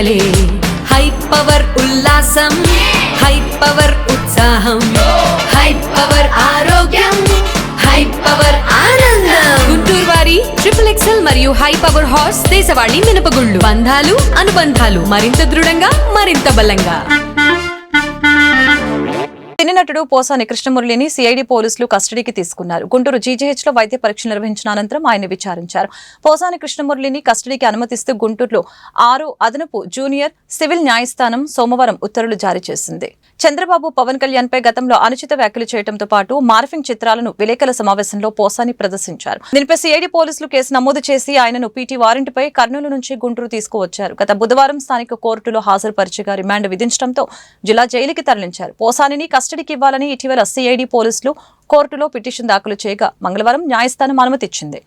పండగలే high power ఉల్లాసం high power ఉత్సాహం high power ఆరోగ్యం హై పవర్ ఆనందం గుంటూరు వారి XXL మరియు హై పవర్ హార్స్ దేశవాళీ మినపగుళ్ళు బంధాలు అనుబంధాలు మరింత దృఢంగా మరింత బలంగా. సినీ నటుడు పోసాని కృష్ణమురళిని సిఐడి పోలీసులు కస్టడీకి తీసుకున్నారు. గుంటూరు జీజీహెచ్లో వైద్య పరీక్షలు నిర్వహించిన అనంతరం ఆయన విచారించారు. పోసాని కృష్ణమురళిని కస్టడీకి అనుమతిస్తూ గుంటూరులో 6 అదనపు జూనియర్ సివిల్ న్యాయస్థానం సోమవారం ఉత్తర్వులు జారీ చేసింది. చంద్రబాబు పవన్ కళ్యాణ్ పై గతంలో అనుచిత వ్యాఖ్యలు చేయడంతో పాటు మార్ఫింగ్ చిత్రాలను విలేకరుల సమావేశంలో పోసాని ప్రదర్శించారు. దీనిపై సిఐడి పోలీసులు కేసు నమోదు చేసి ఆయనను పీటీ వారెంట్పై కర్నూలు నుంచి గుంటూరు తీసుకువచ్చారు. గత బుధవారం స్థానిక కోర్టులో హాజరుపరిచిగా రిమాండ్ విధించడంతో జిల్లా జైలుకి తరలించారు. పోసానిని కస్టడీకి ఇవ్వాలని ఇటీవల సిఐడి పోలీసులు కోర్టులో పిటిషన్ దాఖలు చేయగా మంగళవారం న్యాయస్థానం అనుమతిచ్చింది.